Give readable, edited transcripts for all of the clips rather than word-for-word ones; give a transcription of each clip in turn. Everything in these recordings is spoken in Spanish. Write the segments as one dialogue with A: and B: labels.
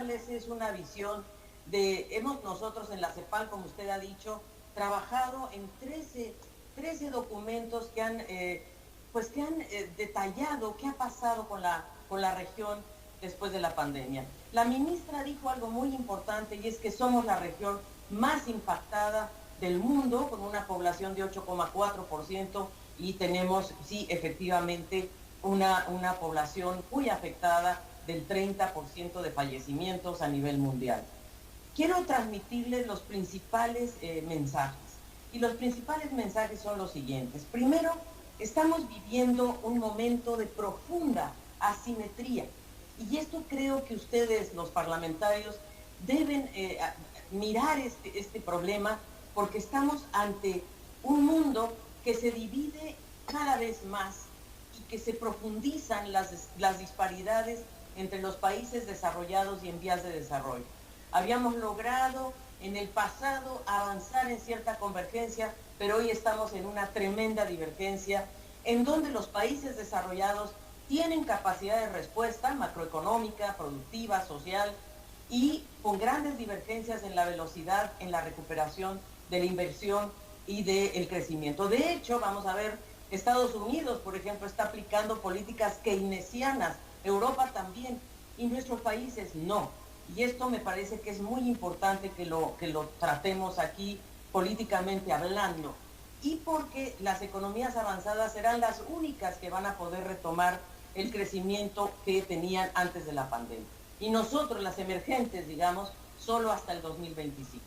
A: darles es una visión hemos nosotros en la CEPAL, como usted ha dicho, trabajado en 13 documentos que han, detallado qué ha pasado con la región después de la pandemia. La ministra dijo algo muy importante y es que somos la región más impactada del mundo, con una población de 8,4% y tenemos, sí, efectivamente, una población muy afectada del 30% de fallecimientos a nivel mundial. Quiero transmitirles los principales mensajes. Y los principales mensajes son los siguientes. Primero, estamos viviendo un momento de profunda asimetría. Y esto creo que ustedes, los parlamentarios, deben mirar este problema porque estamos ante un mundo que se divide cada vez más y que se profundizan las disparidades entre los países desarrollados y en vías de desarrollo. Habíamos logrado en el pasado avanzar en cierta convergencia, pero hoy estamos en una tremenda divergencia en donde los países desarrollados tienen capacidad de respuesta macroeconómica, productiva, social y con grandes divergencias en la velocidad, en la recuperación de la inversión y del crecimiento. De hecho, vamos a ver, Estados Unidos, por ejemplo, está aplicando políticas keynesianas, Europa también, y nuestros países no. Y esto me parece que es muy importante que lo tratemos aquí políticamente hablando. Y porque las economías avanzadas serán las únicas que van a poder retomar el crecimiento que tenían antes de la pandemia. Y nosotros, las emergentes, digamos, solo hasta el 2025.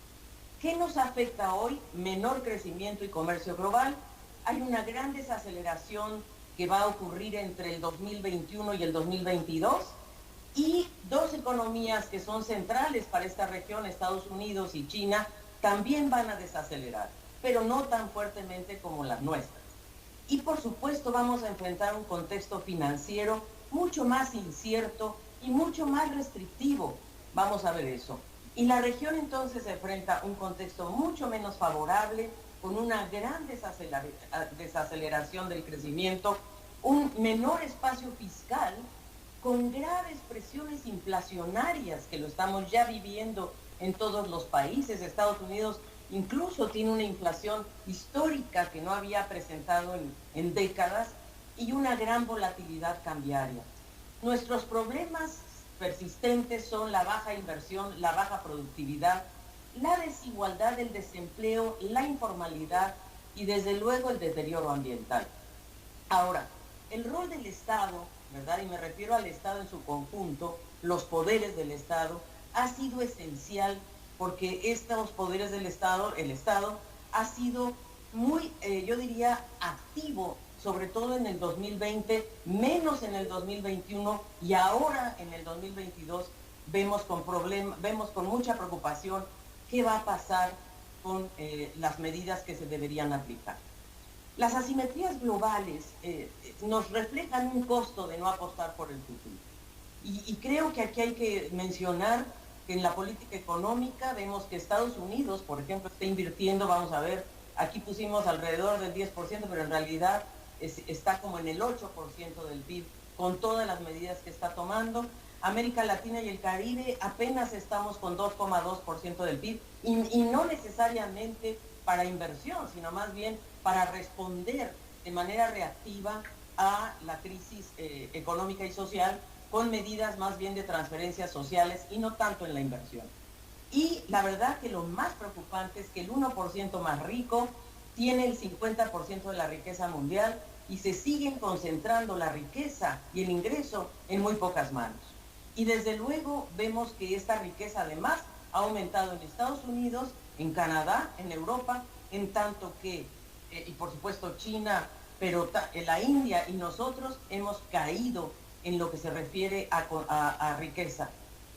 A: ¿Qué nos afecta hoy? Menor crecimiento y comercio global. Hay una gran desaceleración que va a ocurrir entre el 2021 y el 2022. Y dos economías que son centrales para esta región, Estados Unidos y China, también van a desacelerar, pero no tan fuertemente como las nuestras. Y por supuesto vamos a enfrentar un contexto financiero mucho más incierto y mucho más restrictivo. Vamos a ver eso. Y la región entonces se enfrenta a un contexto mucho menos favorable, con una gran desaceleración del crecimiento, un menor espacio fiscal, con graves presiones inflacionarias que lo estamos ya viviendo en todos los países. Estados Unidos incluso tiene una inflación histórica que no había presentado en décadas y una gran volatilidad cambiaria. Nuestros problemas persistentes son la baja inversión, la baja productividad, la desigualdad, el desempleo, la informalidad y desde luego el deterioro ambiental. Ahora, el rol del Estado, ¿verdad? Y me refiero al Estado en su conjunto, los poderes del Estado, ha sido esencial porque estos poderes del Estado, el Estado, ha sido muy, yo diría, activo, sobre todo en el 2020, menos en el 2021 y ahora en el 2022 vemos con mucha preocupación qué va a pasar con las medidas que se deberían aplicar. Las asimetrías globales nos reflejan un costo de no apostar por el futuro. Y creo que aquí hay que mencionar que en la política económica vemos que Estados Unidos, por ejemplo, está invirtiendo, vamos a ver, aquí pusimos alrededor del 10%, pero en realidad está como en el 8% del PIB, con todas las medidas que está tomando. América Latina y el Caribe apenas estamos con 2,2% del PIB, y no necesariamente para inversión, sino más bien para responder de manera reactiva a la crisis económica y social, con medidas más bien de transferencias sociales y no tanto en la inversión. Y la verdad que lo más preocupante es que el 1% más rico tiene el 50% de la riqueza mundial y se siguen concentrando la riqueza y el ingreso en muy pocas manos. Y desde luego vemos que esta riqueza además ha aumentado en Estados Unidos, en Canadá, en Europa, en tanto que, y por supuesto China, pero la India y nosotros hemos caído en lo que se refiere a riqueza.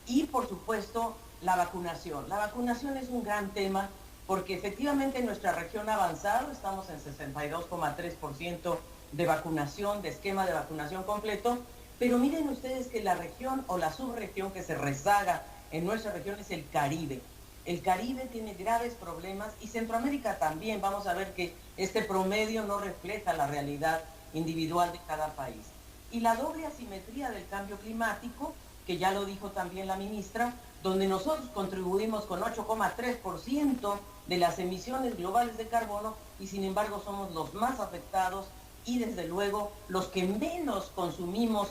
A: Y por supuesto la vacunación. La vacunación es un gran tema porque efectivamente en nuestra región ha avanzado, estamos en 62,3% de vacunación, de esquema de vacunación completo, pero miren ustedes que la región o la subregión que se rezaga en nuestra región es el Caribe. El Caribe tiene graves problemas y Centroamérica también. Vamos a ver que este promedio no refleja la realidad individual de cada país. Y la doble asimetría del cambio climático que ya lo dijo también la ministra, donde nosotros contribuimos con 8,3% de las emisiones globales de carbono y sin embargo somos los más afectados y desde luego los que menos consumimos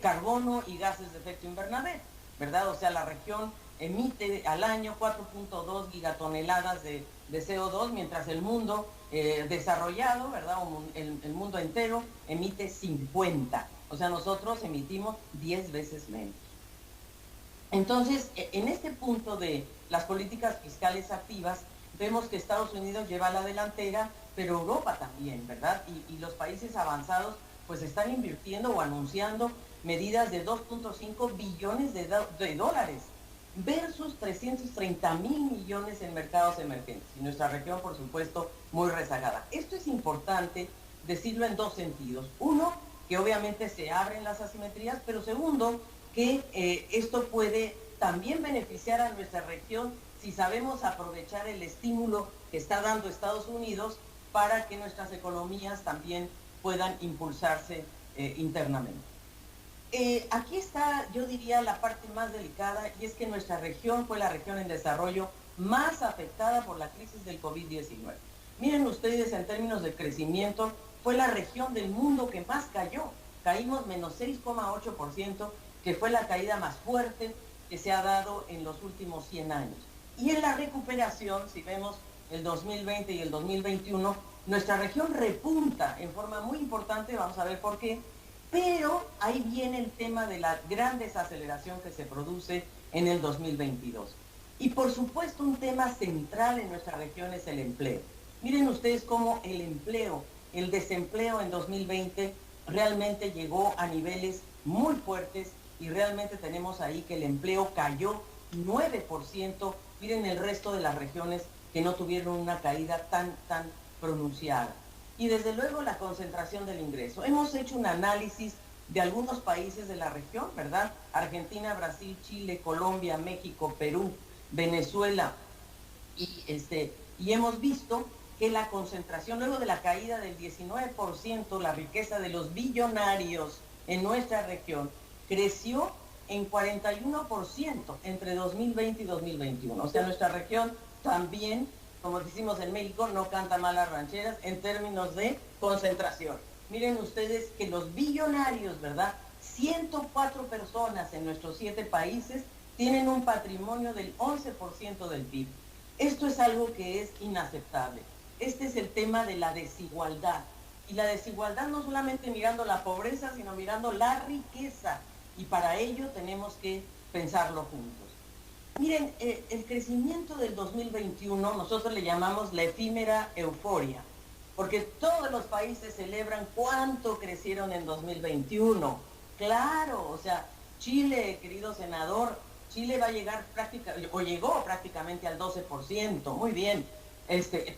A: carbono y gases de efecto invernadero, ¿verdad? O sea, la región emite al año 4.2 gigatoneladas de CO2, mientras el mundo desarrollado, ¿verdad? El mundo entero emite 50. O sea, nosotros emitimos 10 veces menos. Entonces, en este punto de las políticas fiscales activas, vemos que Estados Unidos lleva la delantera, pero Europa también, ¿verdad? Y los países avanzados pues están invirtiendo o anunciando medidas de 2.5 billones de dólares versus 330,000 millones en mercados emergentes. Y nuestra región, por supuesto, muy rezagada. Esto es importante decirlo en dos sentidos. Uno, que obviamente se abren las asimetrías, pero segundo, que esto puede también beneficiar a nuestra región si sabemos aprovechar el estímulo que está dando Estados Unidos para que nuestras economías también puedan impulsarse internamente. Aquí está, yo diría, la parte más delicada, y es que nuestra región fue la región en desarrollo más afectada por la crisis del COVID-19. Miren ustedes, en términos de crecimiento, fue la región del mundo que más cayó. Caímos menos 6,8%, que fue la caída más fuerte que se ha dado en los últimos 100 años. Y en la recuperación, si vemos el 2020 y el 2021, nuestra región repunta en forma muy importante, vamos a ver por qué, pero ahí viene el tema de la gran desaceleración que se produce en el 2022. Y por supuesto un tema central en nuestra región es el empleo. Miren ustedes cómo el empleo, el desempleo en 2020 realmente llegó a niveles muy fuertes y realmente tenemos ahí que el empleo cayó 9%. Miren el resto de las regiones que no tuvieron una caída tan pronunciada. Y desde luego la concentración del ingreso. Hemos hecho un análisis de algunos países de la región, ¿verdad? Argentina, Brasil, Chile, Colombia, México, Perú, Venezuela. Y hemos visto que la concentración, luego de la caída del 19%, la riqueza de los billonarios en nuestra región creció en 41% entre 2020 y 2021. O sea, nuestra región también, como decimos en México, no canta mal las rancheras en términos de concentración. Miren ustedes que los billonarios, ¿verdad? 104 personas en nuestros 7 países tienen un patrimonio del 11% del PIB. Esto es algo que es inaceptable. Este es el tema de la desigualdad. Y la desigualdad no solamente mirando la pobreza, sino mirando la riqueza. Y para ello tenemos que pensarlo juntos. Miren, el crecimiento del 2021 nosotros le llamamos la efímera euforia, porque todos los países celebran cuánto crecieron en 2021. Claro, o sea, Chile, querido senador, Chile va a llegar llegó prácticamente al 12%, muy bien.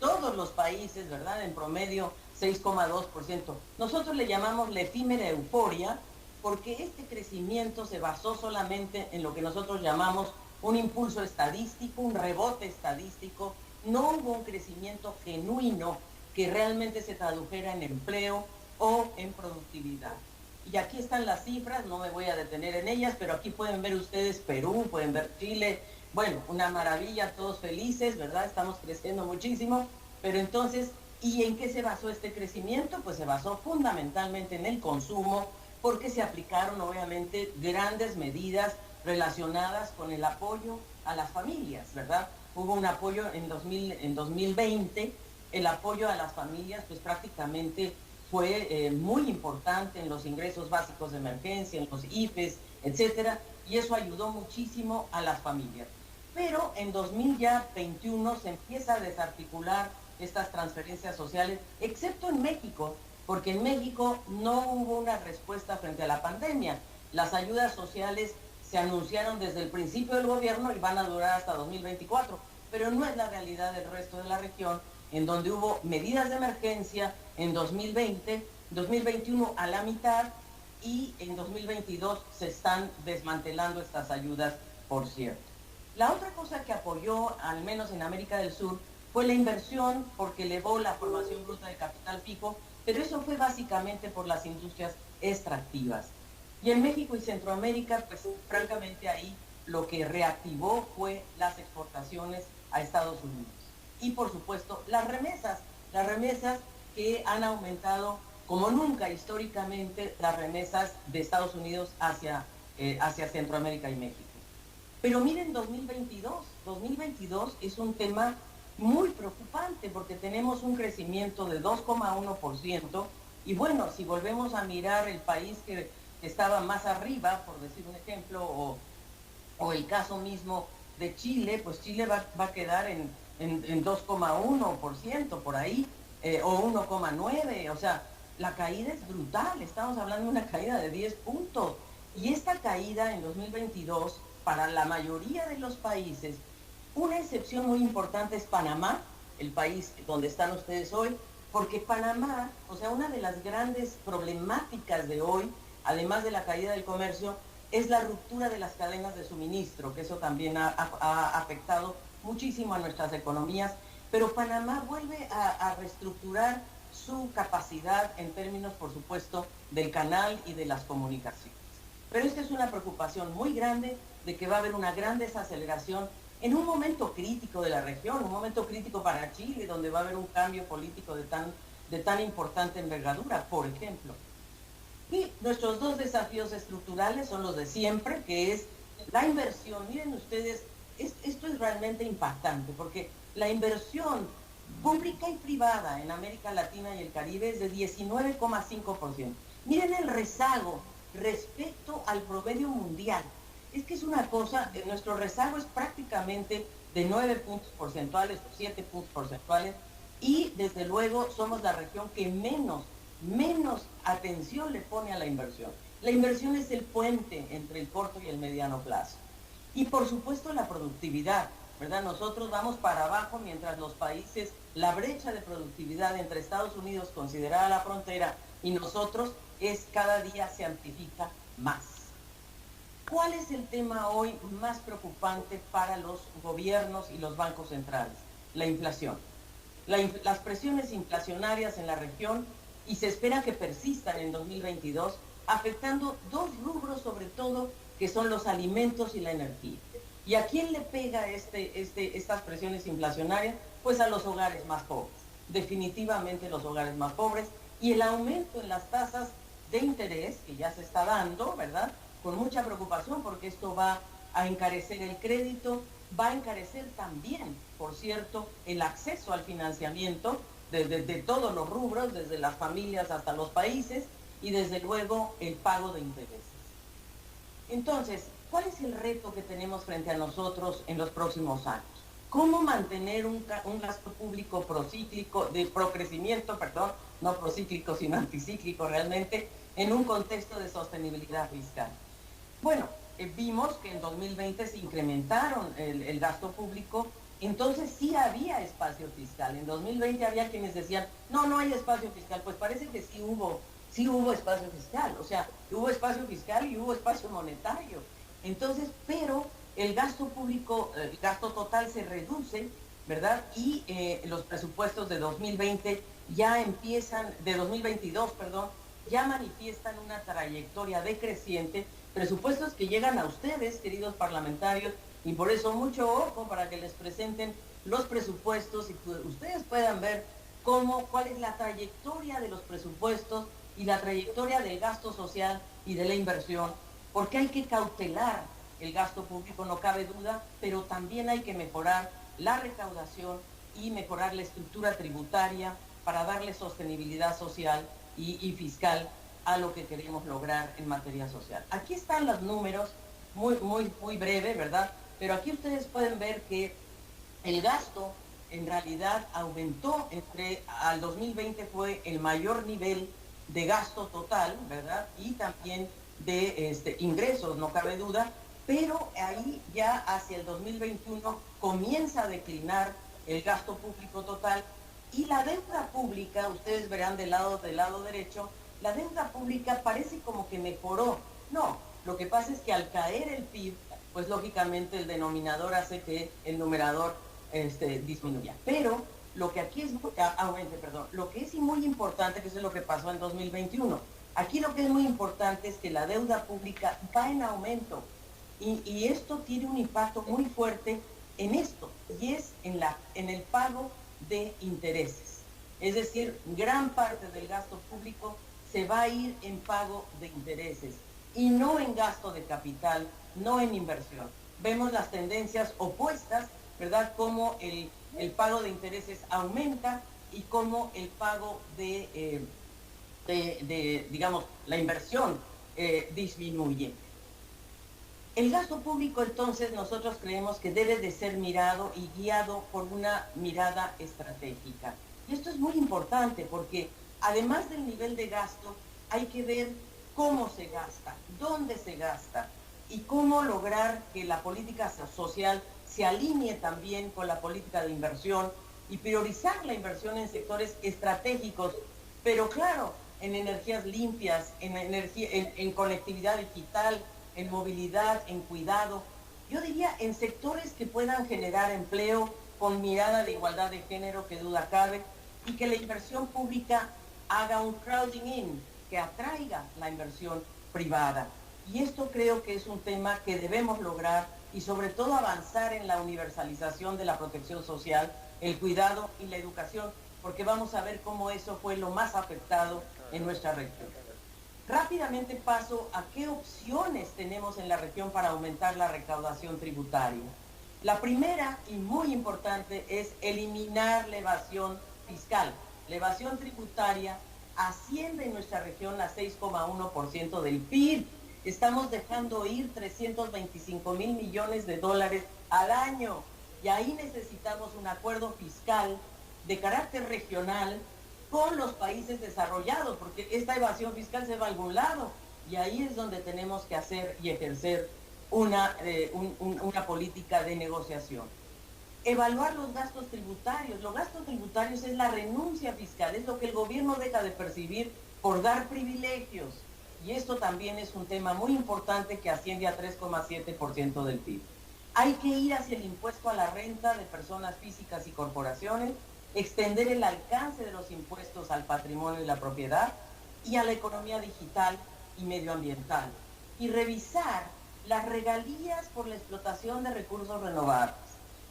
A: Todos los países, ¿verdad? En promedio 6,2%. Nosotros le llamamos la efímera euforia porque este crecimiento se basó solamente en lo que nosotros llamamos un impulso estadístico, un rebote estadístico. No hubo un crecimiento genuino que realmente se tradujera en empleo o en productividad. Y aquí están las cifras, no me voy a detener en ellas, pero aquí pueden ver ustedes Perú, pueden ver Chile. Bueno, una maravilla, todos felices, ¿verdad? Estamos creciendo muchísimo, pero entonces, ¿y en qué se basó este crecimiento? Pues se basó fundamentalmente en el consumo, porque se aplicaron obviamente grandes medidas relacionadas con el apoyo a las familias, ¿verdad? Hubo un apoyo en 2020, el apoyo a las familias pues prácticamente fue muy importante en los ingresos básicos de emergencia, en los IFES, etcétera, y eso ayudó muchísimo a las familias. Pero en 2021 se empieza a desarticular estas transferencias sociales, excepto en México, porque en México no hubo una respuesta frente a la pandemia. Las ayudas sociales se anunciaron desde el principio del gobierno y van a durar hasta 2024, pero no es la realidad del resto de la región, en donde hubo medidas de emergencia en 2020, 2021 a la mitad y en 2022 se están desmantelando estas ayudas, por cierto. La otra cosa que apoyó, al menos en América del Sur, fue la inversión porque elevó la formación bruta de capital fijo, pero eso fue básicamente por las industrias extractivas. Y en México y Centroamérica, pues francamente ahí lo que reactivó fue las exportaciones a Estados Unidos. Y por supuesto las remesas que han aumentado como nunca históricamente las remesas de Estados Unidos hacia Centroamérica y México. Pero miren 2022 es un tema muy preocupante porque tenemos un crecimiento de 2,1% y bueno, si volvemos a mirar el país que estaba más arriba, por decir un ejemplo, o el caso mismo de Chile, pues Chile va a quedar en 2,1% por ahí, o 1,9%, o sea, la caída es brutal, estamos hablando de una caída de 10 puntos. Y esta caída en 2022, para la mayoría de los países, una excepción muy importante es Panamá, el país donde están ustedes hoy, porque Panamá, o sea, una de las grandes problemáticas de hoy, además de la caída del comercio, es la ruptura de las cadenas de suministro, que eso también ha afectado muchísimo a nuestras economías, pero Panamá vuelve a reestructurar su capacidad en términos, por supuesto, del canal y de las comunicaciones. Pero esta es una preocupación muy grande de que va a haber una gran desaceleración en un momento crítico de la región, un momento crítico para Chile, donde va a haber un cambio político de tan importante envergadura, por ejemplo. Y nuestros dos desafíos estructurales son los de siempre, que es la inversión. Miren ustedes, esto es realmente impactante, porque la inversión pública y privada en América Latina y el Caribe es de 19,5%. Miren el rezago respecto al promedio mundial. Es que es una cosa, nuestro rezago es prácticamente de 9 puntos porcentuales o 7 puntos porcentuales, y desde luego somos la región que menos atención le pone a la inversión. La inversión es el puente entre el corto y el mediano plazo. Y por supuesto la productividad, ¿verdad? Nosotros vamos para abajo mientras los países, la brecha de productividad entre Estados Unidos, considerada la frontera, y nosotros cada día se amplifica más. ¿Cuál es el tema hoy más preocupante para los gobiernos y los bancos centrales? La inflación. Las presiones inflacionarias en la región, y se espera que persistan en 2022, afectando dos rubros sobre todo, que son los alimentos y la energía. ¿Y a quién le pega estas presiones inflacionarias? Pues a los hogares más pobres, definitivamente los hogares más pobres, y el aumento en las tasas de interés que ya se está dando, ¿verdad?, con mucha preocupación, porque esto va a encarecer el crédito, va a encarecer también, por cierto, el acceso al financiamiento de todos los rubros, desde las familias hasta los países, y desde luego el pago de intereses. Entonces, ¿cuál es el reto que tenemos frente a nosotros en los próximos años? ¿Cómo mantener un gasto público procrecimiento, no procíclico, sino anticíclico realmente, en un contexto de sostenibilidad fiscal? Bueno, vimos que en 2020 se incrementaron el gasto público, entonces sí había espacio fiscal. En 2020 había quienes decían, no hay espacio fiscal. Pues parece que sí hubo espacio fiscal, o sea, hubo espacio fiscal y hubo espacio monetario. Entonces, pero el gasto público, el gasto total se reduce, ¿verdad? Y los presupuestos de 2020 de 2022, ya manifiestan una trayectoria decreciente, presupuestos que llegan a ustedes, queridos parlamentarios, y por eso mucho ojo para que les presenten los presupuestos y que ustedes puedan ver cuál es la trayectoria de los presupuestos y la trayectoria del gasto social y de la inversión, porque hay que cautelar el gasto público, no cabe duda, pero también hay que mejorar la recaudación y mejorar la estructura tributaria para darle sostenibilidad social y fiscal a lo que queremos lograr en materia social. Aquí están los números, muy breve, ¿verdad? Pero aquí ustedes pueden ver que el gasto en realidad aumentó al 2020 fue el mayor nivel de gasto total, ¿verdad? Y también de ingresos, no cabe duda, pero ahí ya hacia el 2021 comienza a declinar el gasto público total, y la deuda pública, ustedes verán del lado derecho, la deuda pública parece como que mejoró. No, lo que pasa es que al caer el PIB, pues lógicamente el denominador hace que el numerador disminuya. Pero lo que aquí es lo que es muy importante, que eso es lo que pasó en 2021. Aquí lo que es muy importante es que la deuda pública va en aumento y esto tiene un impacto muy fuerte en esto, y es en el pago de intereses. Es decir, gran parte del gasto público se va a ir en pago de intereses y no en gasto de capital, no en inversión. Vemos las tendencias opuestas, ¿verdad? Cómo el pago de intereses aumenta y cómo el pago digamos, la inversión disminuye. El gasto público, entonces, nosotros creemos que debe de ser mirado y guiado por una mirada estratégica. Y esto es muy importante porque, además del nivel de gasto, hay que ver cómo se gasta, dónde se gasta y cómo lograr que la política social se alinee también con la política de inversión y priorizar la inversión en sectores estratégicos, pero claro, en energías limpias, en conectividad digital, en movilidad, en cuidado. Yo diría en sectores que puedan generar empleo con mirada de igualdad de género, que duda cabe, y que la inversión pública haga un crowding in, que atraiga la inversión privada. Y esto creo que es un tema que debemos lograr y sobre todo avanzar en la universalización de la protección social, el cuidado y la educación, porque vamos a ver cómo eso fue lo más afectado en nuestra región. Rápidamente paso a qué opciones tenemos en la región para aumentar la recaudación tributaria. La primera y muy importante es eliminar la evasión fiscal. La evasión tributaria asciende en nuestra región a 6,1% del PIB. Estamos dejando ir 325,000 millones de dólares al año y ahí necesitamos un acuerdo fiscal de carácter regional con los países desarrollados, porque esta evasión fiscal se va a algún lado y ahí es donde tenemos que hacer y ejercer una política de negociación. Evaluar los gastos tributarios. Los gastos tributarios es la renuncia fiscal, es lo que el gobierno deja de percibir por dar privilegios. Y esto también es un tema muy importante que asciende a 3,7% del PIB. Hay que ir hacia el impuesto a la renta de personas físicas y corporaciones, extender el alcance de los impuestos al patrimonio y la propiedad y a la economía digital y medioambiental. Y revisar las regalías por la explotación de recursos renovables.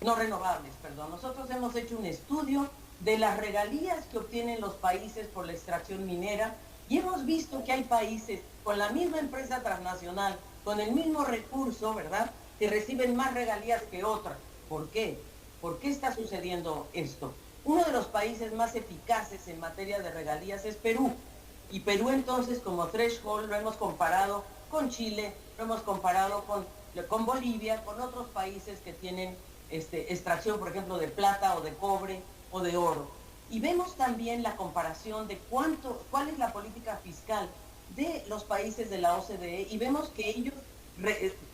A: Nosotros hemos hecho un estudio de las regalías que obtienen los países por la extracción minera y hemos visto que hay países con la misma empresa transnacional, con el mismo recurso, ¿verdad?, que reciben más regalías que otras. ¿Por qué? ¿Por qué está sucediendo esto? Uno de los países más eficaces en materia de regalías es Perú. Y Perú entonces como threshold lo hemos comparado con Chile, lo hemos comparado con Bolivia, con otros países que tienen extracción, por ejemplo, de plata o de cobre o de oro. Y vemos también la comparación de cuál es la política fiscal de los países de la OCDE y vemos que ellos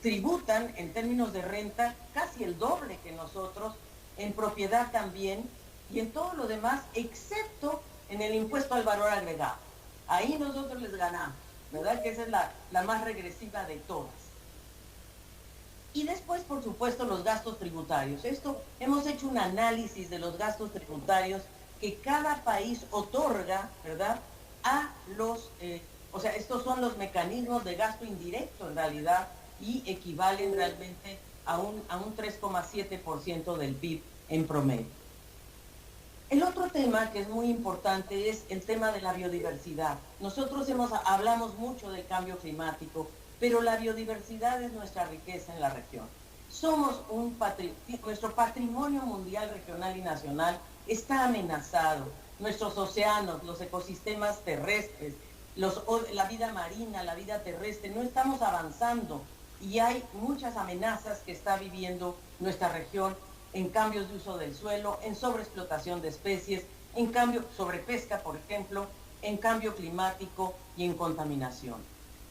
A: tributan en términos de renta casi el doble que nosotros, en propiedad también, y en todo lo demás, excepto en el impuesto al valor agregado. Ahí nosotros les ganamos, ¿verdad? Que esa es la más regresiva de todas. Y después, por supuesto, los gastos tributarios. Hemos hecho un análisis de los gastos tributarios que cada país otorga, ¿verdad?, a estos son los mecanismos de gasto indirecto en realidad y equivalen realmente a un 3,7% del PIB en promedio. El otro tema que es muy importante es el tema de la biodiversidad. Nosotros hablamos mucho del cambio climático, pero la biodiversidad es nuestra riqueza en la región. Nuestro patrimonio mundial, regional y nacional está amenazado. Nuestros océanos, los ecosistemas terrestres, la vida marina, la vida terrestre, no estamos avanzando y hay muchas amenazas que está viviendo nuestra región en cambios de uso del suelo, en sobreexplotación de especies, en cambio sobrepesca, por ejemplo, en cambio climático y en contaminación.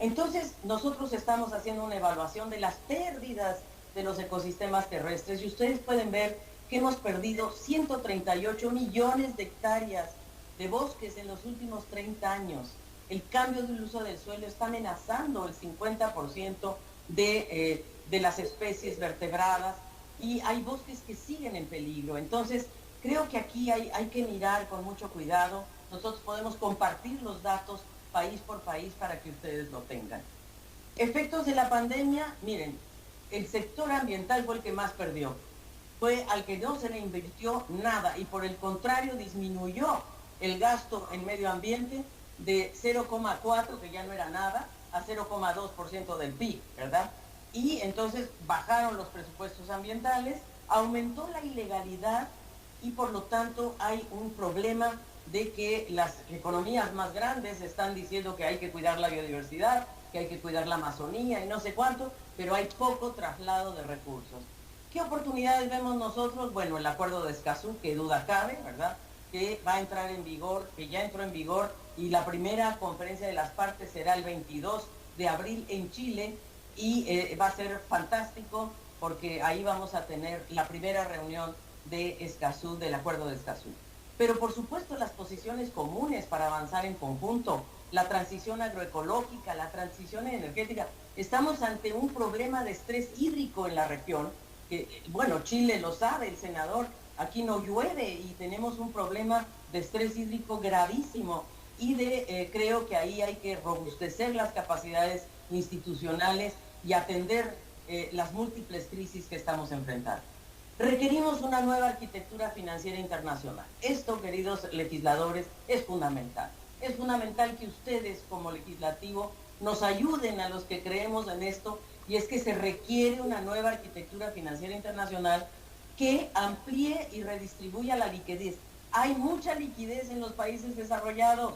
A: Entonces, nosotros estamos haciendo una evaluación de las pérdidas de los ecosistemas terrestres y ustedes pueden ver que hemos perdido 138 millones de hectáreas de bosques en los últimos 30 años. El cambio del uso del suelo está amenazando el 50% de las especies vertebradas y hay bosques que siguen en peligro. Entonces, creo que aquí hay que mirar con mucho cuidado. Nosotros podemos compartir los datos, país por país para que ustedes lo tengan. Efectos de la pandemia, miren, el sector ambiental fue el que más perdió. Fue al que no se le invirtió nada y por el contrario disminuyó el gasto en medio ambiente de 0,4, que ya no era nada, a 0,2% del PIB, ¿verdad? Y entonces bajaron los presupuestos ambientales, aumentó la ilegalidad y por lo tanto hay un problema de que las economías más grandes están diciendo que hay que cuidar la biodiversidad, que hay que cuidar la Amazonía y no sé cuánto, pero hay poco traslado de recursos. ¿Qué oportunidades vemos nosotros? Bueno, el acuerdo de Escazú, que duda cabe, ¿verdad?, que va a entrar en vigor, que ya entró en vigor, y la primera conferencia de las partes será el 22 de abril en Chile, y va a ser fantástico porque ahí vamos a tener la primera reunión de Escazú, del acuerdo de Escazú. Pero por supuesto las posiciones comunes para avanzar en conjunto, la transición agroecológica, la transición energética. Estamos ante un problema de estrés hídrico en la región, que, bueno, Chile lo sabe, el senador, aquí no llueve y tenemos un problema de estrés hídrico gravísimo y creo que ahí hay que robustecer las capacidades institucionales y atender las múltiples crisis que estamos enfrentando. Requerimos una nueva arquitectura financiera internacional. Esto, queridos legisladores, es fundamental. Es fundamental que ustedes, como legislativo, nos ayuden a los que creemos en esto, y es que se requiere una nueva arquitectura financiera internacional que amplíe y redistribuya la liquidez. Hay mucha liquidez en los países desarrollados,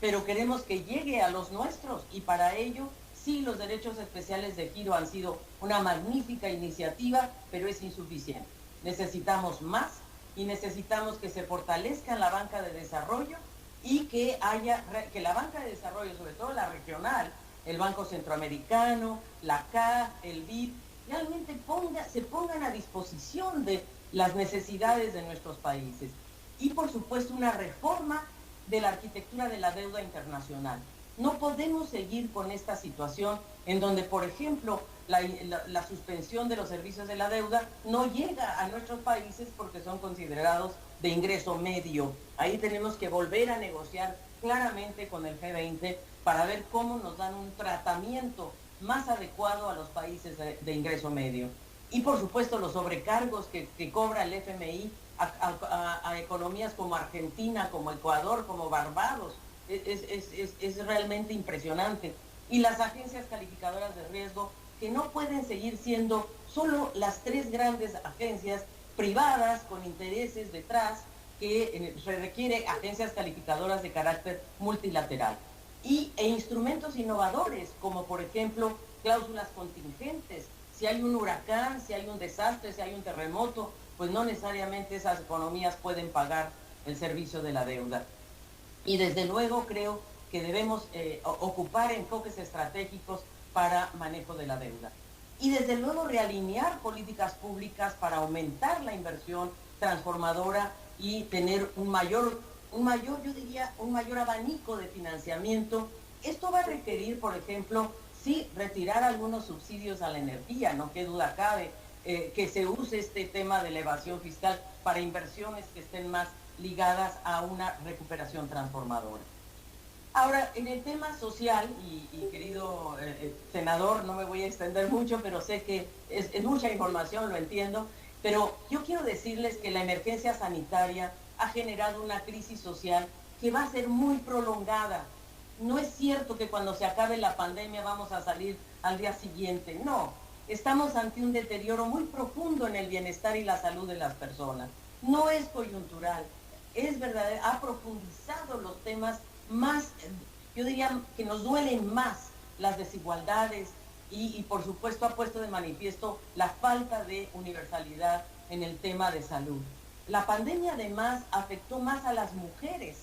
A: pero queremos que llegue a los nuestros, y para ello sí, los derechos especiales de giro han sido una magnífica iniciativa, pero es insuficiente. Necesitamos más y necesitamos que se fortalezca la banca de desarrollo y que la banca de desarrollo, sobre todo la regional, el Banco Centroamericano, la CAF, el BID, realmente se pongan a disposición de las necesidades de nuestros países. Y por supuesto una reforma de la arquitectura de la deuda internacional. No podemos seguir con esta situación en donde, por ejemplo, la suspensión de los servicios de la deuda no llega a nuestros países porque son considerados de ingreso medio. Ahí tenemos que volver a negociar claramente con el G20 para ver cómo nos dan un tratamiento más adecuado a los países de ingreso medio. Y por supuesto los sobrecargos que cobra el FMI a economías como Argentina, como Ecuador, como Barbados, es realmente impresionante. Y las agencias calificadoras de riesgo, que no pueden seguir siendo solo las tres grandes agencias privadas con intereses detrás, que se requiere agencias calificadoras de carácter multilateral. E instrumentos innovadores, como por ejemplo cláusulas contingentes. Si hay un huracán, si hay un desastre, si hay un terremoto, pues no necesariamente esas economías pueden pagar el servicio de la deuda. Y desde luego creo que debemos ocupar enfoques estratégicos para manejo de la deuda. Y desde luego realinear políticas públicas para aumentar la inversión transformadora y tener un mayor abanico de financiamiento. Esto va a requerir, por ejemplo, sí, retirar algunos subsidios a la energía, no qué duda cabe, que se use este tema de la evasión fiscal para inversiones que estén más ligadas a una recuperación transformadora. Ahora, en el tema social, y querido senador, no me voy a extender mucho, pero sé que es mucha información, lo entiendo, pero yo quiero decirles que la emergencia sanitaria ha generado una crisis social que va a ser muy prolongada. No es cierto que cuando se acabe la pandemia vamos a salir al día siguiente, no. Estamos ante un deterioro muy profundo en el bienestar y la salud de las personas. No es coyuntural, es verdadero, ha profundizado los temas más, yo diría que nos duelen más, las desigualdades y por supuesto ha puesto de manifiesto la falta de universalidad en el tema de salud. La pandemia además afectó más a las mujeres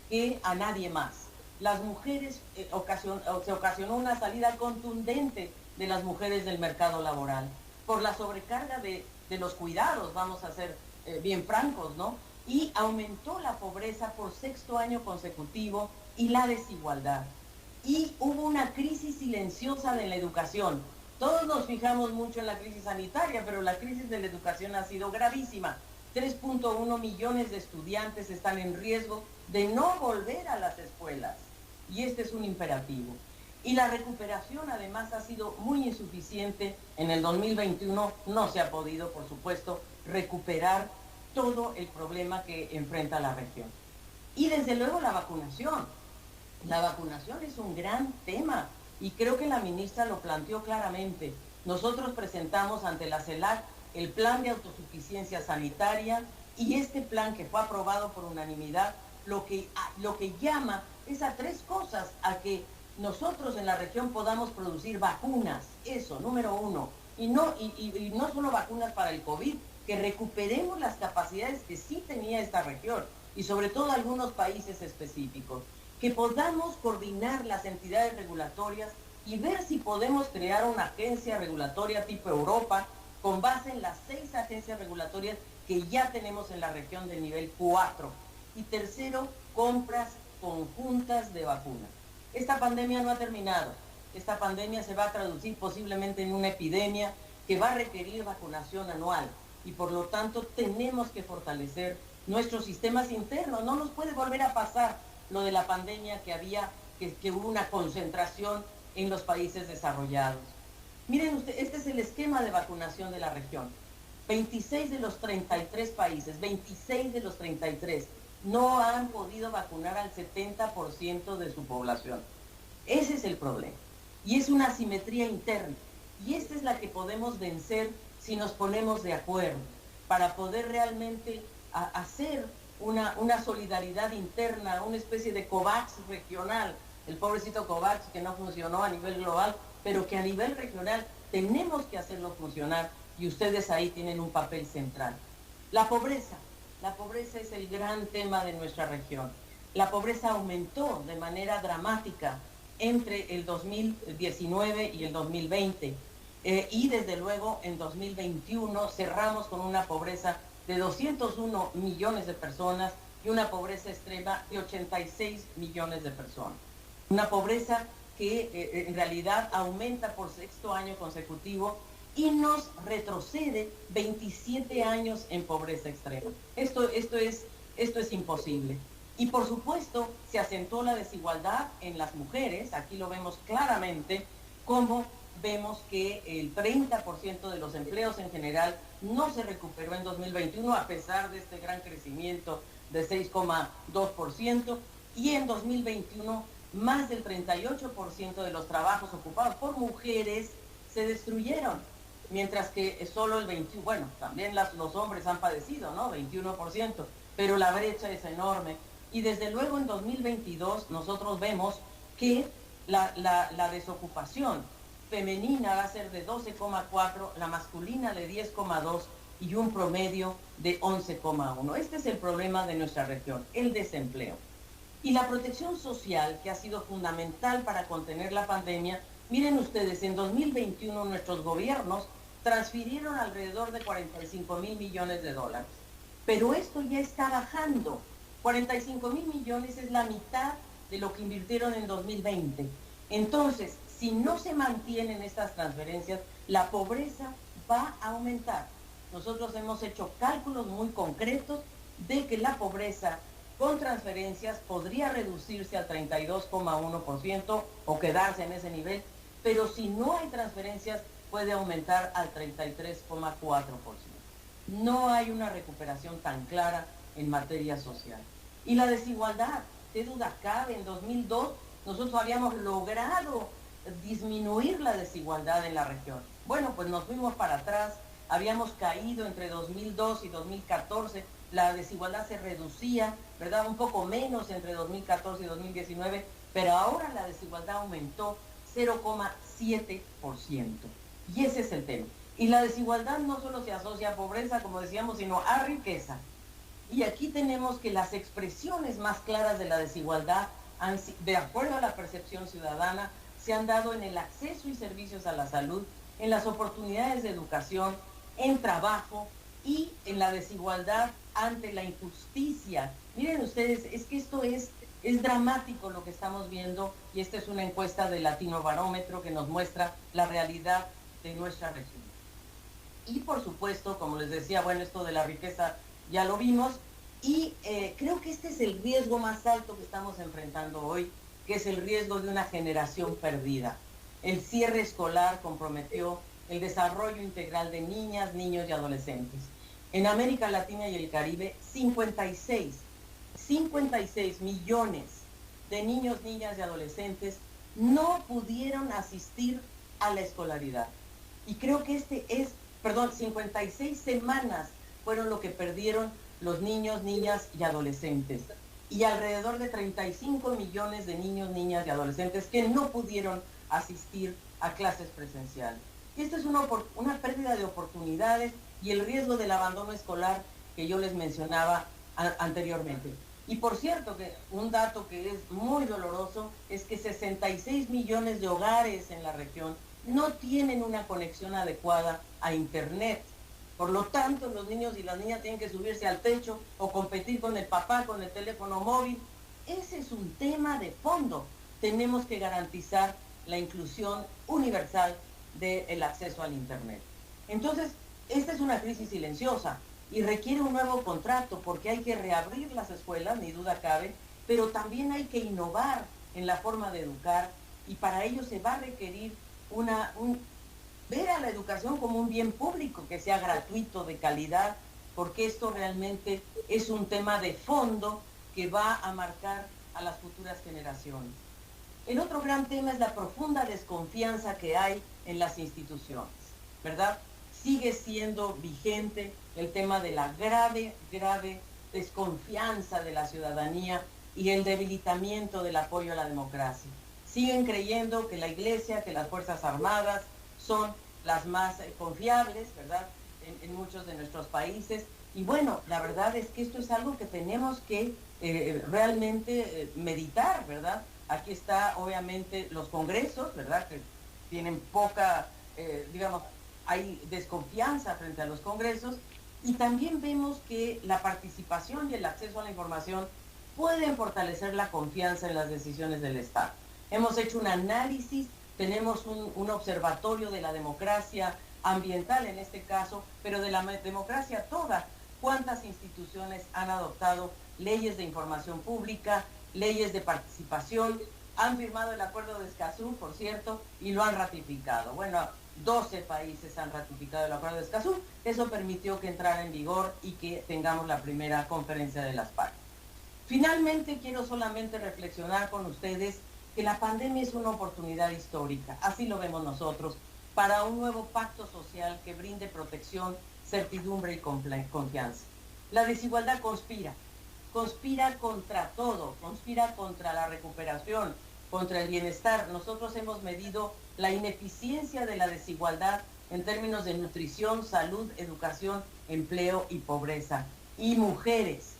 A: que a nadie más. Las mujeres, se ocasionó una salida contundente de las mujeres del mercado laboral por la sobrecarga de los cuidados, vamos a ser bien francos, ¿no? Y aumentó la pobreza por sexto año consecutivo y la desigualdad. Y hubo una crisis silenciosa de la educación. Todos nos fijamos mucho en la crisis sanitaria, pero la crisis de la educación ha sido gravísima. 3.1 millones de estudiantes están en riesgo de no volver a las escuelas. y este es un imperativo. Y la recuperación además ha sido muy insuficiente. En el 2021 no se ha podido, por supuesto, recuperar todo el problema que enfrenta la región. Y desde luego la vacunación. La vacunación es un gran tema y creo que la ministra lo planteó claramente. Nosotros presentamos ante la CELAC el plan de autosuficiencia sanitaria y este plan que fue aprobado por unanimidad lo que llama es a tres cosas: a que nosotros en la región podamos producir vacunas, eso, número uno, y no solo vacunas para el COVID, que recuperemos las capacidades que sí tenía esta región y sobre todo algunos países específicos, que podamos coordinar las entidades regulatorias y ver si podemos crear una agencia regulatoria tipo Europa con base en las 6 agencias regulatorias que ya tenemos en la región de nivel 4. Y tercero, compras conjuntas de vacunas. Esta pandemia no ha terminado. Esta pandemia se va a traducir posiblemente en una epidemia que va a requerir vacunación anual y por lo tanto tenemos que fortalecer nuestros sistemas internos. No nos puede volver a pasar lo de la pandemia que hubo una concentración en los países desarrollados. Miren ustedes, este es el esquema de vacunación de la región. 26 de los 33 países, 26 de los 33, no han podido vacunar al 70% de su población. Ese es el problema. Y es una asimetría interna. Y esta es la que podemos vencer si nos ponemos de acuerdo, para poder realmente hacer una solidaridad interna, una especie de COVAX regional. El pobrecito COVAX que no funcionó a nivel global, pero que a nivel regional tenemos que hacerlo funcionar y ustedes ahí tienen un papel central. La pobreza es el gran tema de nuestra región. La pobreza aumentó de manera dramática entre el 2019 y el 2020 y desde luego en 2021 cerramos con una pobreza de 201 millones de personas y una pobreza extrema de 86 millones de personas. Una pobreza que en realidad aumenta por 6º año consecutivo y nos retrocede 27 años en pobreza extrema. Esto es imposible. Y por supuesto se acentuó la desigualdad en las mujeres. Aquí lo vemos claramente, como vemos que el 30% de los empleos en general no se recuperó en 2021 a pesar de este gran crecimiento de 6,2%, y en 2021 más del 38% de los trabajos ocupados por mujeres se destruyeron, mientras que solo el 21%, bueno, también los hombres han padecido, ¿no? 21%, pero la brecha es enorme. Y desde luego en 2022 nosotros vemos que la desocupación femenina va a ser de 12,4, la masculina de 10,2 y un promedio de 11,1. Este es el problema de nuestra región, el desempleo. Y la protección social, que ha sido fundamental para contener la pandemia. Miren ustedes, en 2021 nuestros gobiernos transfirieron alrededor de 45,000 millones de dólares. Pero esto ya está bajando. 45,000 millones es la mitad de lo que invirtieron en 2020. Entonces, si no se mantienen estas transferencias, la pobreza va a aumentar. Nosotros hemos hecho cálculos muy concretos de que la pobreza con transferencias podría reducirse al 32,1% o quedarse en ese nivel, pero si no hay transferencias puede aumentar al 33,4%. No hay una recuperación tan clara en materia social. Y la desigualdad, qué duda cabe, en 2002 nosotros habíamos logrado disminuir la desigualdad en la región. Bueno, pues nos fuimos para atrás, habíamos caído entre 2002 y 2014, la desigualdad se reducía, ¿verdad? Un poco menos entre 2014 y 2019, pero ahora la desigualdad aumentó 0,7%. Y ese es el tema. Y la desigualdad no solo se asocia a pobreza, como decíamos, sino a riqueza. Y aquí tenemos que las expresiones más claras de la desigualdad, de acuerdo a la percepción ciudadana, se han dado en el acceso y servicios a la salud, en las oportunidades de educación, en trabajo y en la desigualdad ante la injusticia. Miren ustedes, es que esto es dramático lo que estamos viendo, y esta es una encuesta de Latino Barómetro que nos muestra la realidad de nuestra región. Y por supuesto, como les decía, bueno, esto de la riqueza ya lo vimos, y creo que este es el riesgo más alto que estamos enfrentando hoy, que es el riesgo de una generación perdida. El cierre escolar comprometió el desarrollo integral de niñas, niños y adolescentes. En América Latina y el Caribe, 56 millones de niños, niñas y adolescentes no pudieron asistir a la escolaridad. Y creo que 56 semanas fueron lo que perdieron los niños, niñas y adolescentes. Y alrededor de 35 millones de niños, niñas y adolescentes que no pudieron asistir a clases presenciales. Y esto es una pérdida de oportunidades y el riesgo del abandono escolar que yo les mencionaba anteriormente. Y por cierto, que un dato que es muy doloroso es que 66 millones de hogares en la región no tienen una conexión adecuada a Internet. Por lo tanto, los niños y las niñas tienen que subirse al techo o competir con el papá, con el teléfono móvil. Ese es un tema de fondo. Tenemos que garantizar la inclusión universal del acceso al Internet. Entonces, esta es una crisis silenciosa y requiere un nuevo contrato porque hay que reabrir las escuelas, ni duda cabe, pero también hay que innovar en la forma de educar y para ello se va a requerir ver a la educación como un bien público, que sea gratuito, de calidad, porque esto realmente es un tema de fondo que va a marcar a las futuras generaciones. El otro gran tema es la profunda desconfianza que hay en las instituciones, ¿verdad? Sigue siendo vigente el tema de la grave desconfianza de la ciudadanía y el debilitamiento del apoyo a la democracia. Siguen creyendo que la Iglesia, que las Fuerzas Armadas son las más confiables, ¿verdad?, en muchos de nuestros países. Y bueno, la verdad es que esto es algo que tenemos que realmente meditar, ¿verdad? Aquí está, obviamente, los congresos, ¿verdad?, que tienen poca, hay desconfianza frente a los congresos, y también vemos que la participación y el acceso a la información pueden fortalecer la confianza en las decisiones del Estado. Hemos hecho un análisis, tenemos un observatorio de la democracia ambiental en este caso, pero de la democracia toda. ¿Cuántas instituciones han adoptado leyes de información pública, leyes de participación? Han firmado el acuerdo de Escazú, por cierto, y lo han ratificado. Bueno, 12 países han ratificado el acuerdo de Escazú. Eso permitió que entrara en vigor y que tengamos la primera conferencia de las partes. Finalmente, quiero solamente reflexionar con ustedes que la pandemia es una oportunidad histórica, así lo vemos nosotros, para un nuevo pacto social que brinde protección, certidumbre y confianza. La desigualdad conspira contra todo, conspira contra la recuperación, contra el bienestar. Nosotros hemos medido la ineficiencia de la desigualdad en términos de nutrición, salud, educación, empleo y pobreza, y mujeres.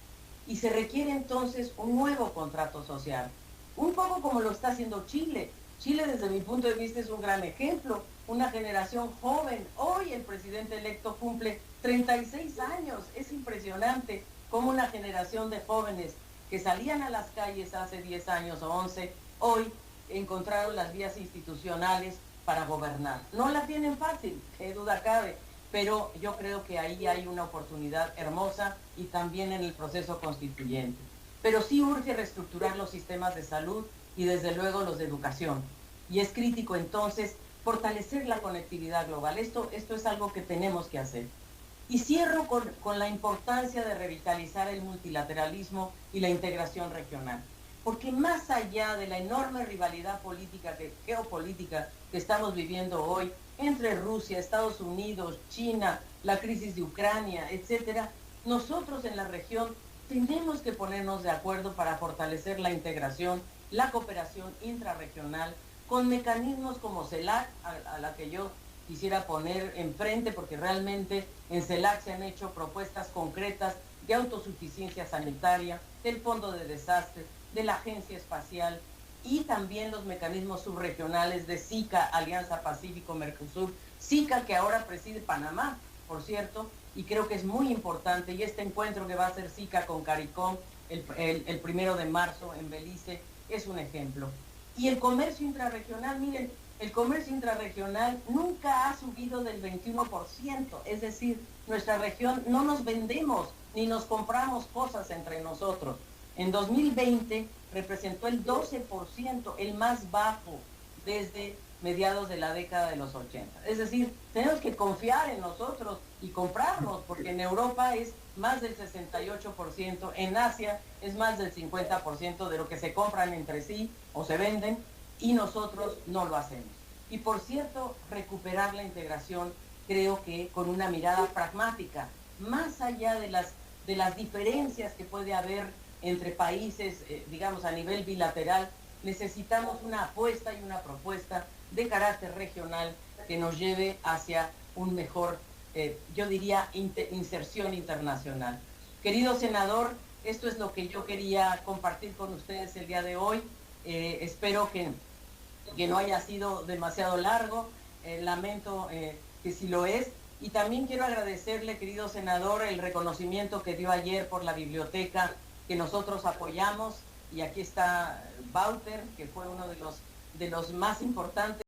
A: Y se requiere entonces un nuevo contrato social, un poco como lo está haciendo Chile. Chile, desde mi punto de vista, es un gran ejemplo, una generación joven. Hoy el presidente electo cumple 36 años, es impresionante cómo una generación de jóvenes que salían a las calles hace 10 años o 11, hoy encontraron las vías institucionales para gobernar. No la tienen fácil, qué duda cabe, pero yo creo que ahí hay una oportunidad hermosa y también en el proceso constituyente. Pero sí urge reestructurar los sistemas de salud y desde luego los de educación. Y es crítico entonces fortalecer la conectividad global. Esto es algo que tenemos que hacer. Y cierro con la importancia de revitalizar el multilateralismo y la integración regional. Porque más allá de la enorme rivalidad geopolítica que estamos viviendo hoy entre Rusia, Estados Unidos, China, la crisis de Ucrania, etcétera, nosotros en la región tenemos que ponernos de acuerdo para fortalecer la integración, la cooperación intrarregional, con mecanismos como CELAC, a la que yo quisiera poner enfrente, porque realmente en CELAC se han hecho propuestas concretas de autosuficiencia sanitaria, del Fondo de Desastres, de la Agencia Espacial, y también los mecanismos subregionales de SICA, Alianza Pacífico-Mercosur, SICA que ahora preside Panamá, por cierto, y creo que es muy importante, y este encuentro que va a hacer SICA con CARICOM el 1 de marzo en Belice es un ejemplo. Y el comercio intrarregional, miren, el comercio intrarregional nunca ha subido del 21%, es decir, nuestra región no nos vendemos ni nos compramos cosas entre nosotros. En 2020 representó el 12%, el más bajo desde mediados de la década de los 80. Es decir, tenemos que confiar en nosotros y comprarnos, porque en Europa es más del 68%, en Asia es más del 50% de lo que se compran entre sí o se venden, y nosotros no lo hacemos. Y por cierto, recuperar la integración, creo que con una mirada pragmática, más allá de las diferencias que puede haber entre países, digamos, a nivel bilateral, necesitamos una apuesta y una propuesta de carácter regional que nos lleve hacia un mejor, yo diría, inserción internacional. Querido senador, esto es lo que yo quería compartir con ustedes el día de hoy. Espero que no haya sido demasiado largo. Lamento que sí lo es. Y también quiero agradecerle, querido senador, el reconocimiento que dio ayer por la biblioteca que nosotros apoyamos. Y aquí está Wouter, que fue uno de los más importantes.